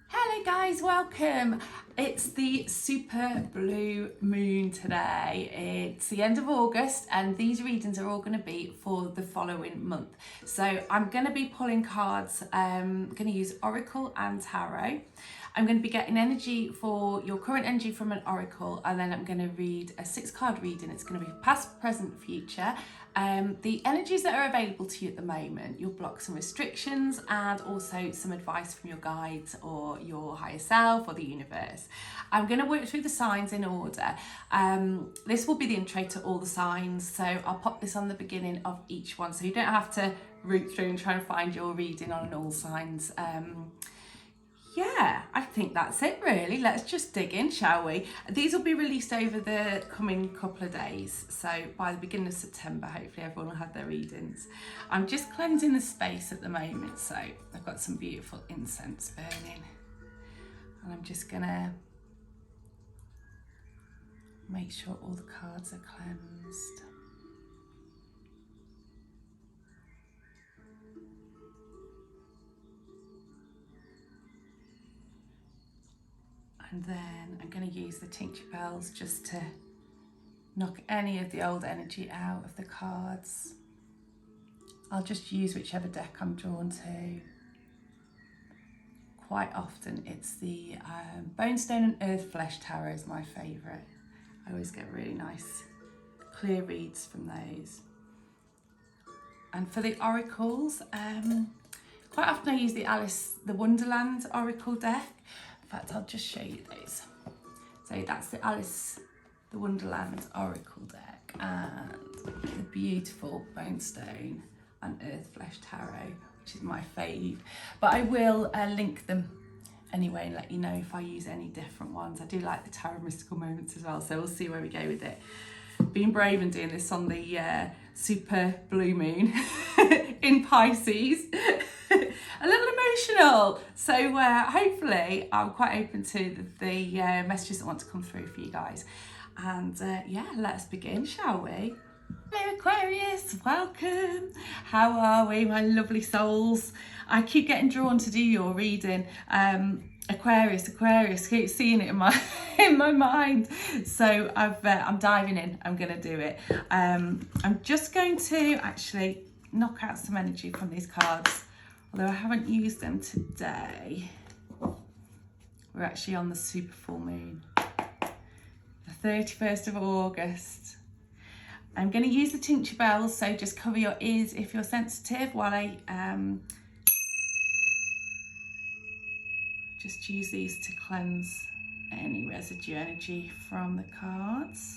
Hello guys, welcome. It's the super blue moon today. It's the end of August and these readings are all going to be for the following month. So I'm going to be pulling cards. I'm going to use Oracle and Tarot. I'm going to be getting energy for your current energy from an Oracle, and then I'm going to read a 6-card reading. It's going to be past, present, future. The energies that are available to you at the moment, your blocks and restrictions, and also some advice from your guides or your higher self or the universe. I'm going to work through the signs in order. This will be the intro to all the signs, so I'll pop this on the beginning of each one so you don't have to root through and try and find your reading on all signs. Yeah, I think that's it really. Let's just dig in, shall we? These will be released over the coming couple of days. So by the beginning of September, hopefully everyone will have their readings. I'm just cleansing the space at the moment. So I've got some beautiful incense burning. And I'm just gonna make sure all the cards are cleansed. And then I'm going to use the tincture bells just to knock any of the old energy out of the cards. I'll just use whichever deck I'm drawn to. Quite often it's the Bonestone and Earthflesh tarot is my favourite. I always get really nice clear reads from those. And for the oracles, quite often I use the Wonderland oracle deck. In fact, I'll just show you those. So that's the Wonderland Oracle deck, and the beautiful Bonestone and Earthflesh Tarot, which is my fave. But I will link them anyway and let you know if I use any different ones. I do like the Tarot Mystical Moments as well, so we'll see where we go with it. Being brave and doing this on the super blue moon in Pisces. A little emotional, so hopefully I'm quite open to the messages that want to come through for you guys. And yeah, let's begin, shall we? Hello Aquarius, welcome. How are we, my lovely souls? I keep getting drawn to do your reading. Aquarius, keep seeing it in my mind. So I'm diving in. I'm going to do it. I'm just going to actually knock out some energy from these cards. Although I haven't used them today. We're actually on the super full moon, the 31st of August. I'm going to use the tincture bells, so just cover your ears if you're sensitive while I just use these to cleanse any residue energy from the cards.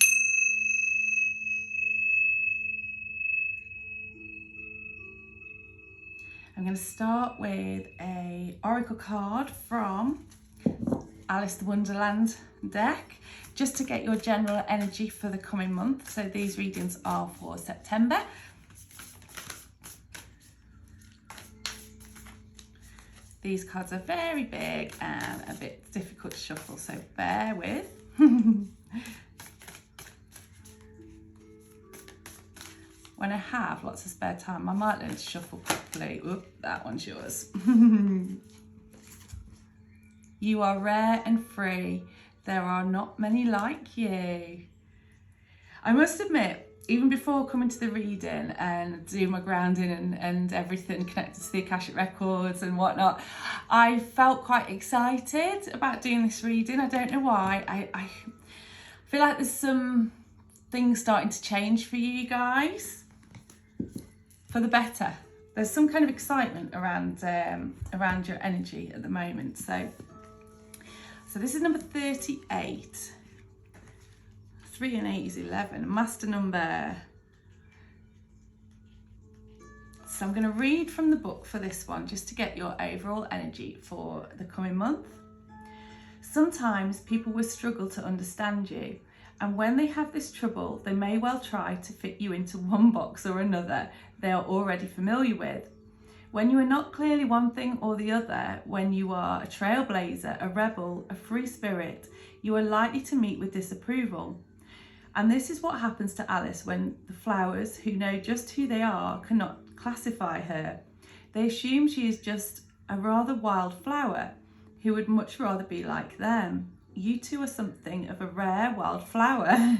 I'm going to start with a oracle card from Alice the Wonderland deck, just to get your general energy for the coming month. So these readings are for September. These cards are very big and a bit difficult to shuffle, so bear with. When I have lots of spare time, I might learn to shuffle properly. Oop, that one's yours. You are rare and free. There are not many like you. I must admit, even before coming to the reading and doing my grounding and everything connected to the Akashic Records and whatnot, I felt quite excited about doing this reading. I don't know why. I feel like there's some things starting to change for you guys. For the better. There's some kind of excitement around your energy at the moment. So this is number 38. 3 and 8 is 11. Master number. So I'm going to read from the book for this one, just to get your overall energy for the coming month. Sometimes people will struggle to understand you. And when they have this trouble, they may well try to fit you into one box or another they are already familiar with. When you are not clearly one thing or the other, when you are a trailblazer, a rebel, a free spirit, you are likely to meet with disapproval. And this is what happens to Alice when the flowers, who know just who they are, cannot classify her. They assume she is just a rather wild flower who would much rather be like them. You two are something of a rare wildflower.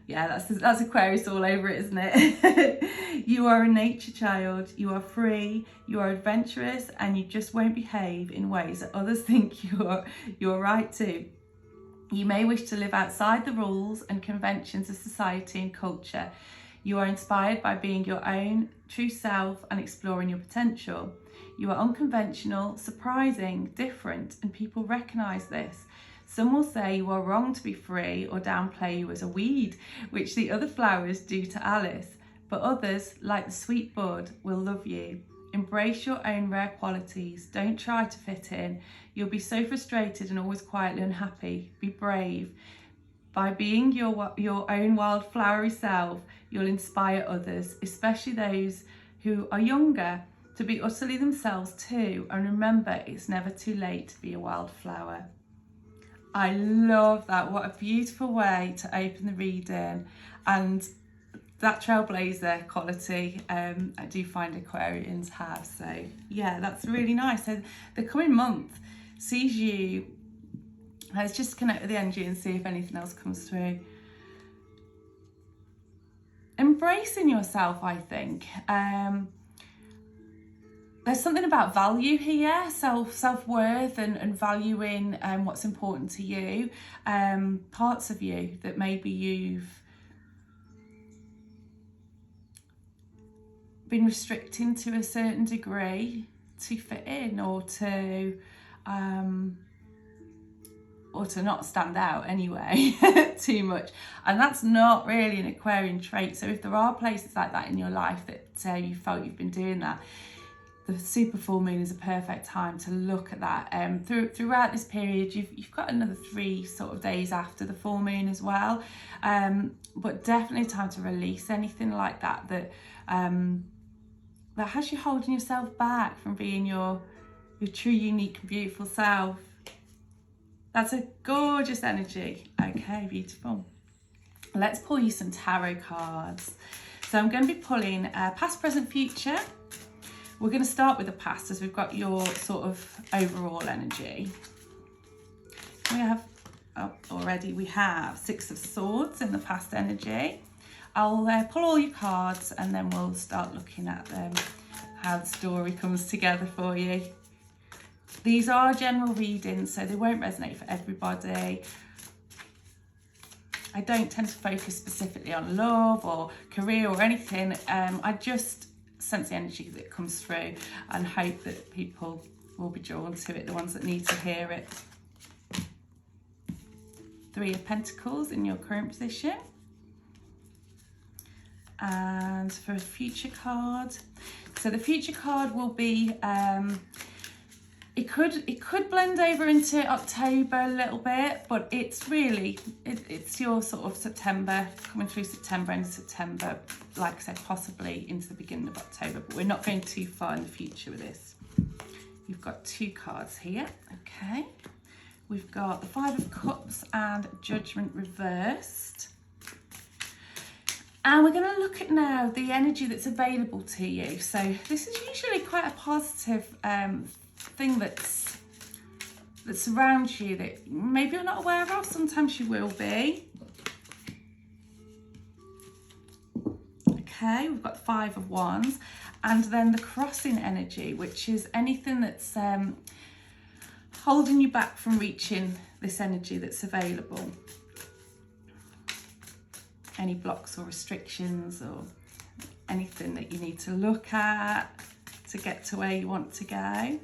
Yeah, that's Aquarius all over it, isn't it? You are a nature child. You are free, you are adventurous, and you just won't behave in ways that others think you're right to. You may wish to live outside the rules and conventions of society and culture. You are inspired by being your own true self and exploring your potential. You are unconventional, surprising, different, and people recognise this. Some will say you are wrong to be free or downplay you as a weed, which the other flowers do to Alice. But others, like the sweet bud, will love you. Embrace your own rare qualities. Don't try to fit in. You'll be so frustrated and always quietly unhappy. Be brave. By being your own wild flowery self, you'll inspire others, especially those who are younger, to be utterly themselves too. And remember, it's never too late to be a wildflower. I love that. What a beautiful way to open the reading. And that trailblazer quality, I do find Aquarians have. So yeah, that's really nice. So the coming month sees you, let's just connect with the energy and see if anything else comes through. Embracing yourself, I think. There's something about value here, self-worth and valuing what's important to you, parts of you that maybe you've been restricting to a certain degree to fit in or to not stand out anyway too much. And that's not really an Aquarian trait. So if there are places like that in your life that you felt you've been doing that, the super full moon is a perfect time to look at that. Throughout this period, you've got another 3 sort of days after the full moon as well, but definitely time to release anything like that that has you holding yourself back from being your true, unique, beautiful self. That's a gorgeous energy. Okay, beautiful. Let's pull you some tarot cards. So I'm going to be pulling past, present, future. We're going to start with the past as we've got your sort of overall energy. We have, we have 6 of Swords in the past energy. I'll pull all your cards and then we'll start looking at how the story comes together for you. These are general readings, so they won't resonate for everybody. I don't tend to focus specifically on love or career or anything. I just sense the energy that comes through and hope that people will be drawn to it, the ones that need to hear it. 3 of Pentacles in your current position. And for a future card, so the future card will be it could blend over into October a little bit, but it's really it's your sort of September, coming through September, end of September, like I said, possibly into the beginning of October, but we're not going too far in the future with this. You've got 2 cards here. Okay, we've got the 5 of Cups and Judgment reversed. And we're going to look at now the energy that's available to you. So this is usually quite a positive thing that surrounds you that maybe you're not aware of. Sometimes you will be. Okay, we've got 5 of Wands, and then the crossing energy, which is anything that's holding you back from reaching this energy that's available. Any blocks or restrictions or anything that you need to look at to get to where you want to go.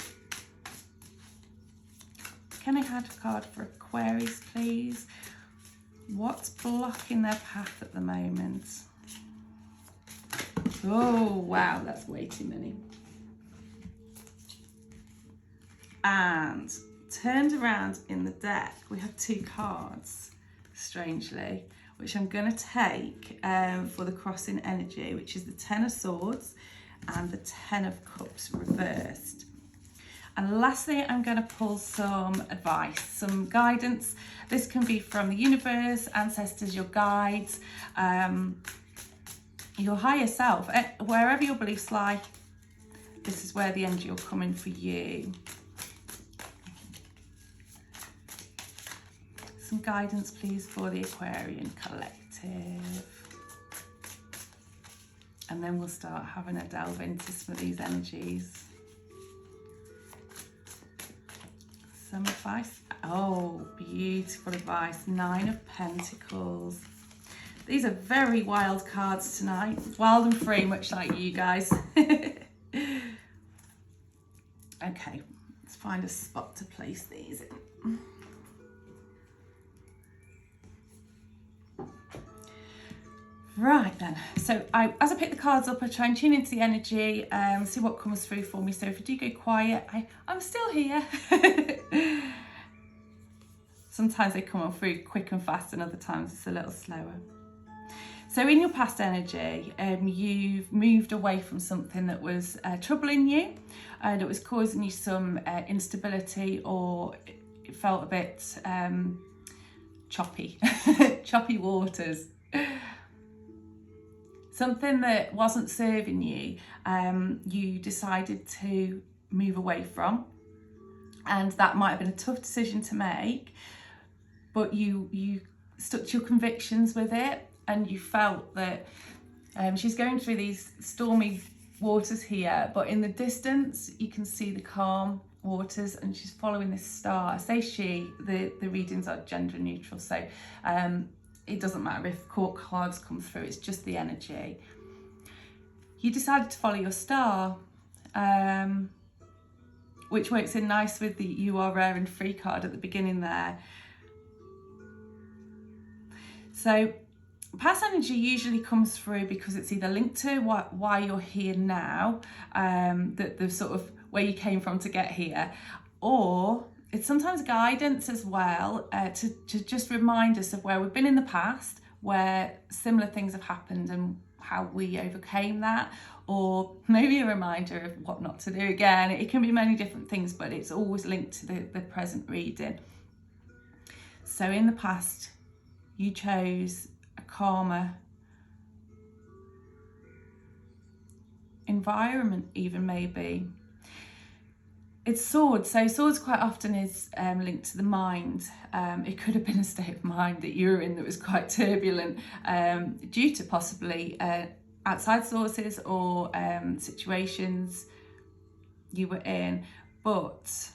Can I have a card for Aquarius, please? What's blocking their path at the moment? Oh, wow, that's way too many. And turned around in the deck, we have 2 cards, strangely, which I'm going to take for the crossing energy, which is the 10 of Swords and the 10 of Cups reversed. And lastly, I'm going to pull some advice, some guidance. This can be from the universe, ancestors, your guides, your higher self, wherever your beliefs lie. This is where the energy will come in for you. some guidance, please, for the Aquarian collective. And then we'll start having a delve into some of these energies. Some advice. Oh, beautiful advice. 9 of Pentacles. These are very wild cards tonight. Wild and free, much like you guys. Okay, let's find a spot to place these in. Right then, so as I pick the cards up, I try and tune into the energy, see what comes through for me. So if I do go quiet, I'm still here. Sometimes they come on through quick and fast, and other times it's a little slower. So in your past energy, you've moved away from something that was troubling you, that was causing you some instability, or it felt a bit choppy, choppy waters. Something that wasn't serving you, you decided to move away from, and that might have been a tough decision to make, but you stuck to your convictions with it, and you felt that she's going through these stormy waters here, but in the distance you can see the calm waters, and she's following this star. I say she, the readings are gender neutral, so it doesn't matter if court cards come through, it's just the energy. You decided to follow your star, which works in nice with the You Are Rare and Free card at the beginning there. So past energy usually comes through because it's either linked to why you're here now, the sort of where you came from to get here, or it's sometimes guidance as well, to just remind us of where we've been in the past, where similar things have happened and how we overcame that, or maybe a reminder of what not to do again. It can be many different things, but it's always linked to the present reading. So in the past, you chose a calmer environment, even maybe. It's swords, so swords quite often is linked to the mind. It could have been a state of mind that you were in that was quite turbulent, due to possibly outside sources or situations you were in, but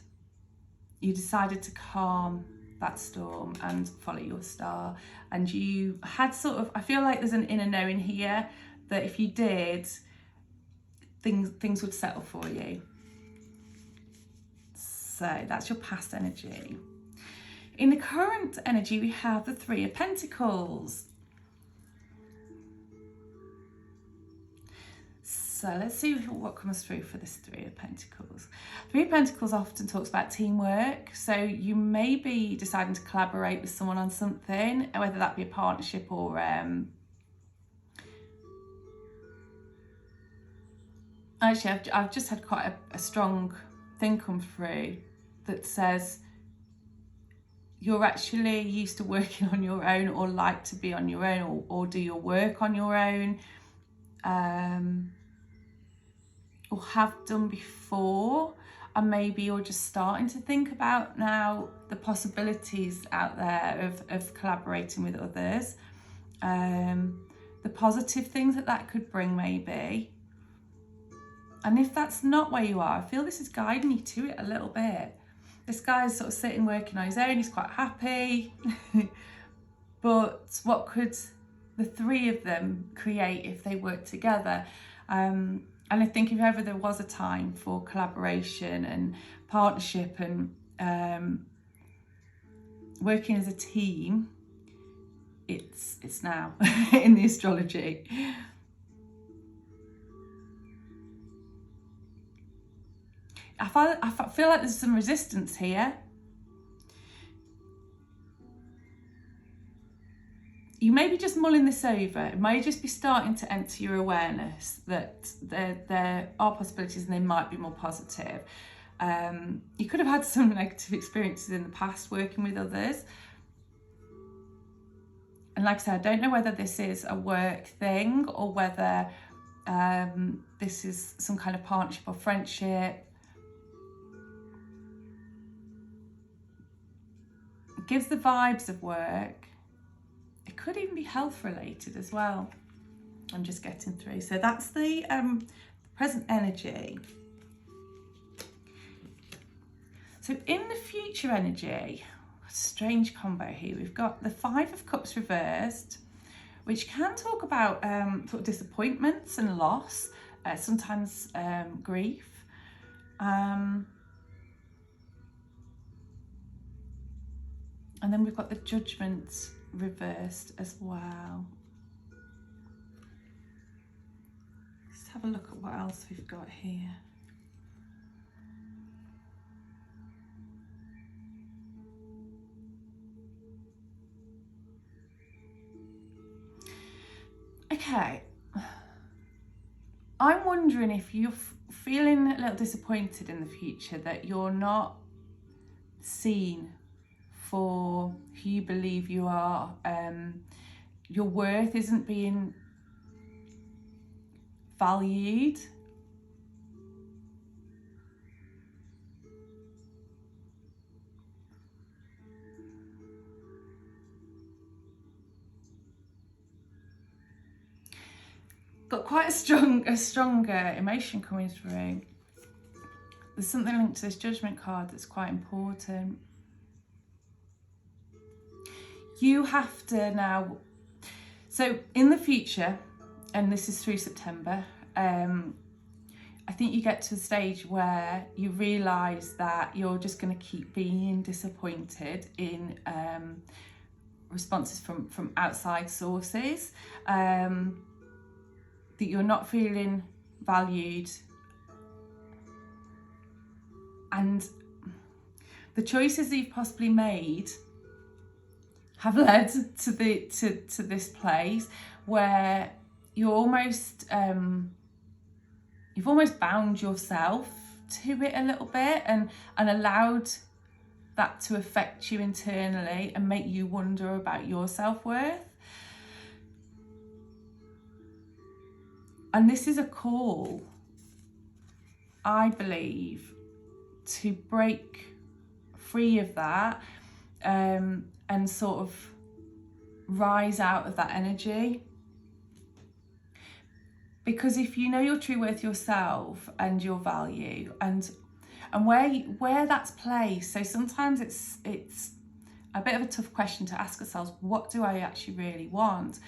you decided to calm that storm and follow your star. And you had sort of, I feel like there's an inner knowing here that if you did, things would settle for you. So that's your past energy. In the current energy, we have the 3 of Pentacles. So let's see what comes through for this 3 of Pentacles. 3 of Pentacles often talks about teamwork. So you may be deciding to collaborate with someone on something, whether that be a partnership or actually I've just had quite a strong thing come through that says you're actually used to working on your own, or like to be on your own, or do your work on your own, or have done before, and maybe you're just starting to think about now the possibilities out there of collaborating with others, the positive things that could bring maybe. And if that's not where you are, I feel this is guiding you to it a little bit. This guy's sort of sitting working on his own, he's quite happy. But what could the 3 of them create if they work together? And I think if ever there was a time for collaboration and partnership and working as a team, it's now in the astrology. I feel like there's some resistance here. You may be just mulling this over. It may just be starting to enter your awareness that there are possibilities and they might be more positive. You could have had some negative experiences in the past working with others. And like I said, I don't know whether this is a work thing or whether this is some kind of partnership or friendship. gives the vibes of work. It could even be health related as well. I'm just getting through. So that's the present energy. So in the future energy, strange combo here. We've got the Five of Cups reversed, which can talk about sort of disappointments and loss, sometimes grief. And then we've got the Judgment reversed as well. Let's have a look at what else we've got here. Okay, I'm wondering if you're feeling a little disappointed in the future that you're not seen for who you believe you are. Your worth isn't being valued. Got quite a stronger emotion coming through. There's something linked to this Judgment card that's quite important. You have to now, so in the future, and this is through September, I think you get to a stage where you realise that you're just going to keep being disappointed in responses from outside sources, that you're not feeling valued, and the choices that you've possibly made have led to this place where you're almost you've almost bound yourself to it a little bit and allowed that to affect you internally and make you wonder about your self-worth. And this is a call, I believe, to break free of that and sort of rise out of that energy. Because if you know your true worth yourself and your value and where that's placed, so sometimes it's a bit of a tough question to ask ourselves, what do I actually really want?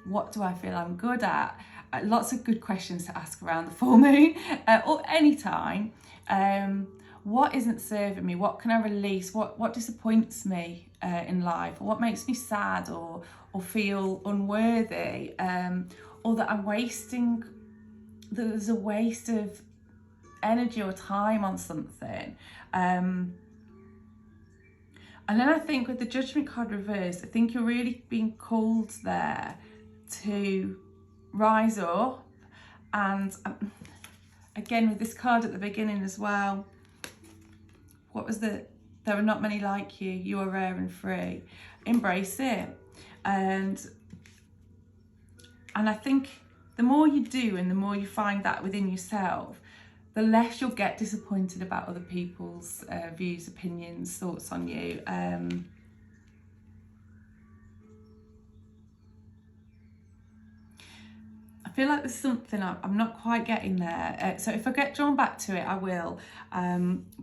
What do I feel I'm good at? Lots of good questions to ask around the full moon or any time. What isn't serving me? What can I release? What disappoints me in life? Or what makes me sad or feel unworthy? Or that I'm wasting, that there's a waste of energy or time on something. And then I think with the Judgment card reversed, I think you're really being called there to rise up. And again, with this card at the beginning as well, what was there are not many like you, you are rare and free. Embrace it. And I think the more you do and the more you find that within yourself, the less you'll get disappointed about other people's views, opinions, thoughts on you. I feel like there's something I'm not quite getting there. So if I get drawn back to it, I will.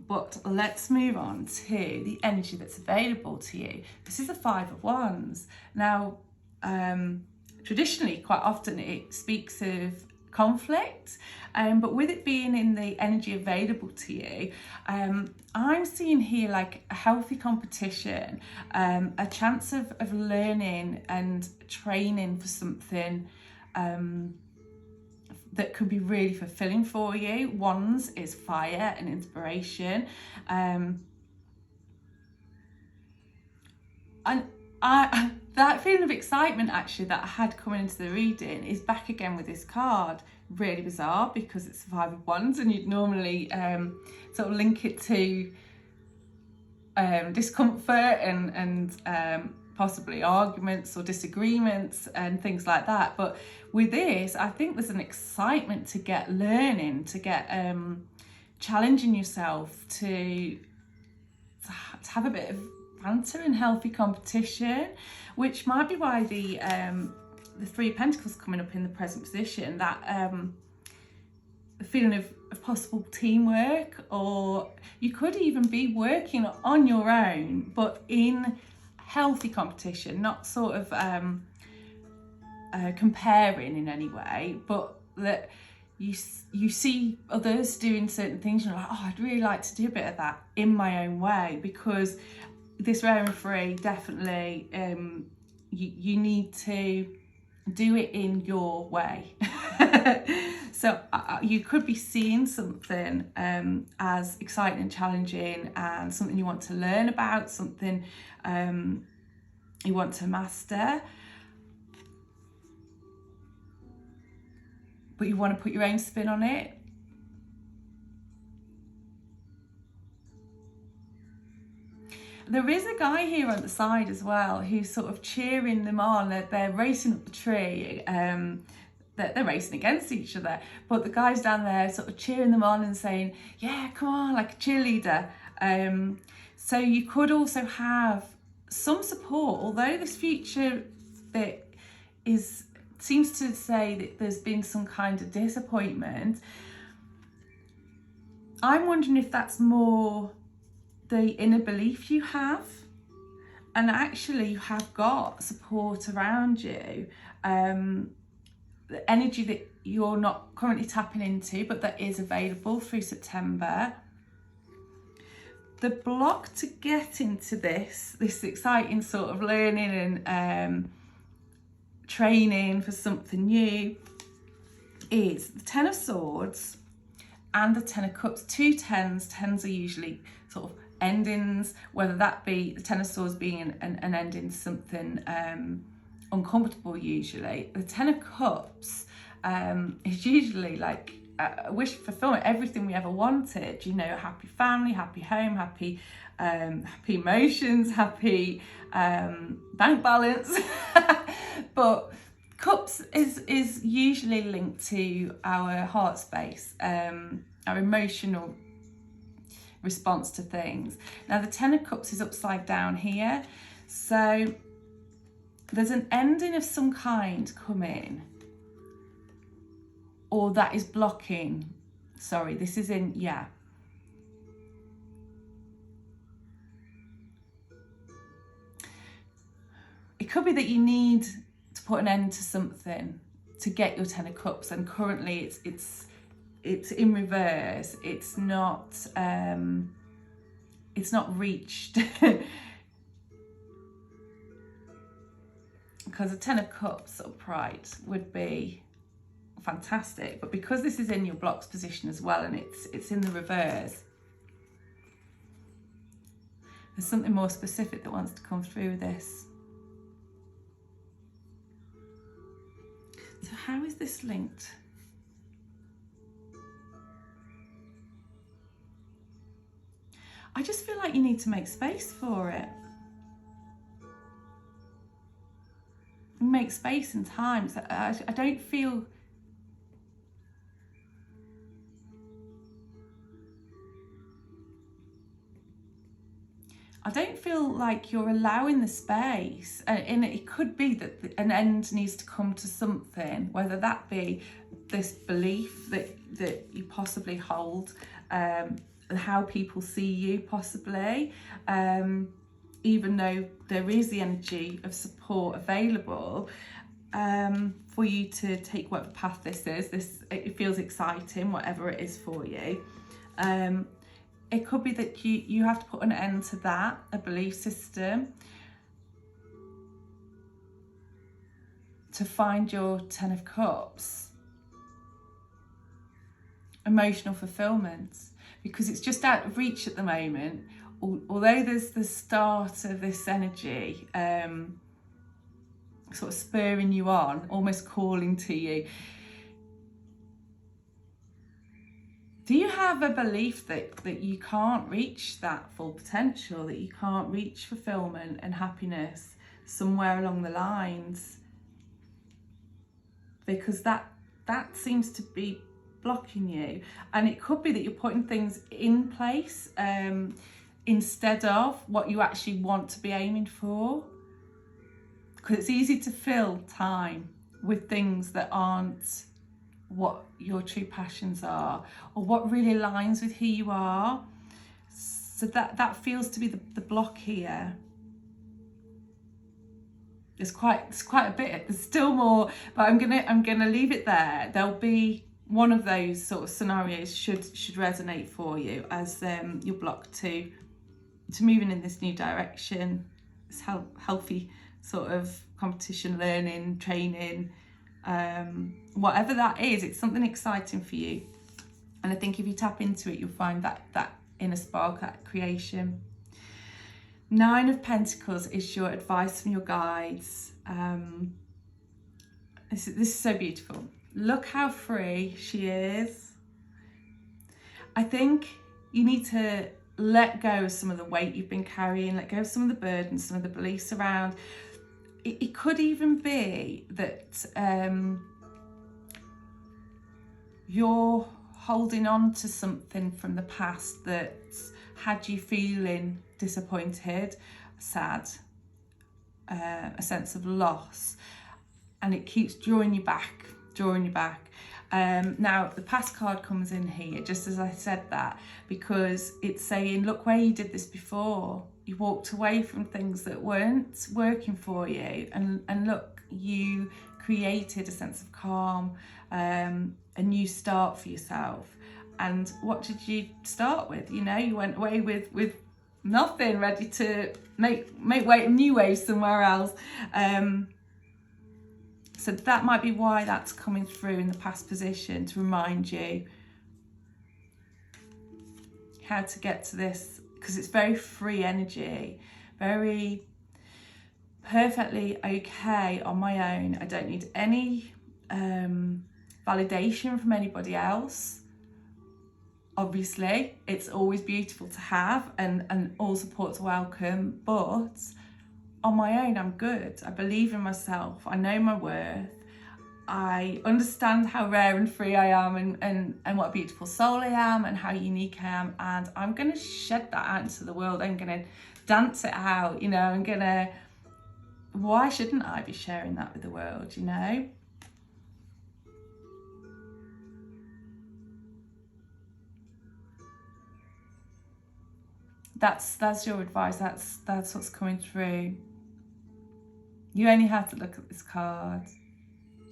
But let's move on to the energy that's available to you. This is the Five of Wands. Now, traditionally, quite often it speaks of conflict, but with it being in the energy available to you, I'm seeing here like a healthy competition, a chance of learning and training for something that could be really fulfilling for you. Wands is fire and inspiration, and that feeling of excitement actually that I had coming into the reading is back again with this card. Really bizarre because it's the Five of Wands, and you'd normally sort of link it to discomfort and possibly arguments or disagreements and things like that. But with this, I think there's an excitement to get learning, to get challenging yourself, to have a bit of banter and healthy competition, which might be why the Three of Pentacles coming up in the present position, that feeling of possible teamwork, or you could even be working on your own, but in healthy competition, not sort of comparing in any way, but that you see others doing certain things and you're like, oh, I'd really like to do a bit of that in my own way, because this rare and free, definitely you need to do it in your way. So you could be seeing something as exciting and challenging, and something you want to learn about, something you want to master, but you want to put your own spin on it. There is a guy here on the side as well who's sort of cheering them on. They're racing up the tree. They're racing against each other, but the guy's down there sort of cheering them on and saying, yeah, come on, like a cheerleader. So you could also have some support, although this future that seems to say that there's been some kind of disappointment. I'm wondering if that's more the inner belief you have, and actually you have got support around you, the energy that you're not currently tapping into but that is available through September. The block to get into this exciting sort of learning and training for something new is the Ten of Swords and the Ten of Cups. Two tens. Tens are usually sort of endings, whether that be the Ten of Swords being an ending to something uncomfortable usually. The Ten of Cups is usually like a wish fulfillment, everything we ever wanted, you know, happy family, happy home, happy emotions, happy bank balance. But Cups is usually linked to our heart space, our emotional response to things. Now the Ten of Cups is upside down here, so there's an ending of some kind coming, or that is blocking. Sorry, this is in, yeah. It could be that you need to put an end to something to get your Ten of Cups, and currently it's in reverse. It's not reached. Because a Ten of Cups upright would be fantastic, but because this is in your blocks position as well, and it's in the reverse, there's something more specific that wants to come through with this. So how is this linked? I just feel like you need to make space for it. Make space and time. So I don't feel like you're allowing the space, and it could be that an end needs to come to something, whether that be this belief that you possibly hold, how people see you possibly, even though there is the energy of support available for you to take whatever path this is. It feels exciting, whatever it is for you. It could be that you have to put an end to that, a belief system, to find your Ten of Cups. Emotional fulfillment, because it's just out of reach at the moment. Although there's the start of this energy sort of spurring you on, almost calling to you. Do you have a belief that you can't reach that full potential, that you can't reach fulfillment and happiness somewhere along the lines? Because that seems to be blocking you. And it could be that you're putting things in place instead of what you actually want to be aiming for. Because it's easy to fill time with things that aren't what your true passions are, or what really aligns with who you are. So that feels to be the block here. There's quite a bit. There's still more, but I'm gonna leave it there. There'll be one of those sort of scenarios should resonate for you as you're blocked to moving in this new direction. This healthy sort of competition, learning, training, whatever that is. It's something exciting for you, and I think if you tap into it, you'll find that inner spark, that creation. 9 of Pentacles is your advice from your guides. This is so beautiful. Look how free she is. I think you need to let go of some of the weight you've been carrying, let go of some of the burdens, some of the beliefs around. It could even be that you're holding on to something from the past that had you feeling disappointed, sad, a sense of loss, and it keeps drawing you back. Now the past card comes in here just as I said that, because it's saying, look where you did this before. You walked away from things that weren't working for you, and look, you created a sense of calm, a new start for yourself. And what did you start with? You know, you went away with nothing, ready to make new waves somewhere else. So that might be why that's coming through in the past position, to remind you how to get to this, because it's very free energy, very perfectly okay on my own. I don't need any validation from anybody else. Obviously, it's always beautiful to have, and all support's welcome, but on my own, I'm good. I believe in myself. I know my worth. I understand how rare and free I am, and what a beautiful soul I am, and how unique I am. And I'm going to shed that out into the world. I'm going to dance it out, you know. I'm going to... Why shouldn't I be sharing that with the world, you know? That's your advice. That's what's coming through. You only have to look at this card.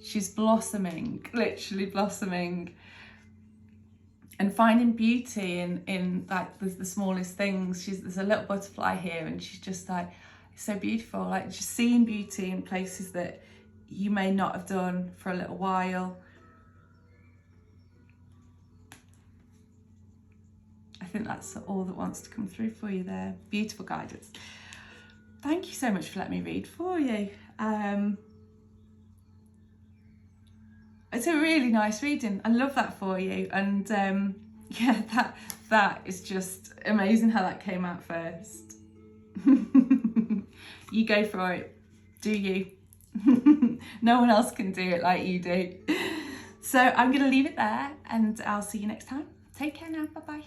She's blossoming, literally blossoming, and finding beauty in like the smallest things. There's a little butterfly here, and she's just like, it's so beautiful. Like, just seeing beauty in places that you may not have done for a little while. I think that's all that wants to come through for you there. Beautiful guidance. Thank you so much for letting me read for you. It's a really nice reading. I love that for you. And yeah, that is just amazing how that came out first. You go for it. Do you? No one else can do it like you do. So I'm going to leave it there, and I'll see you next time. Take care now. Bye-bye.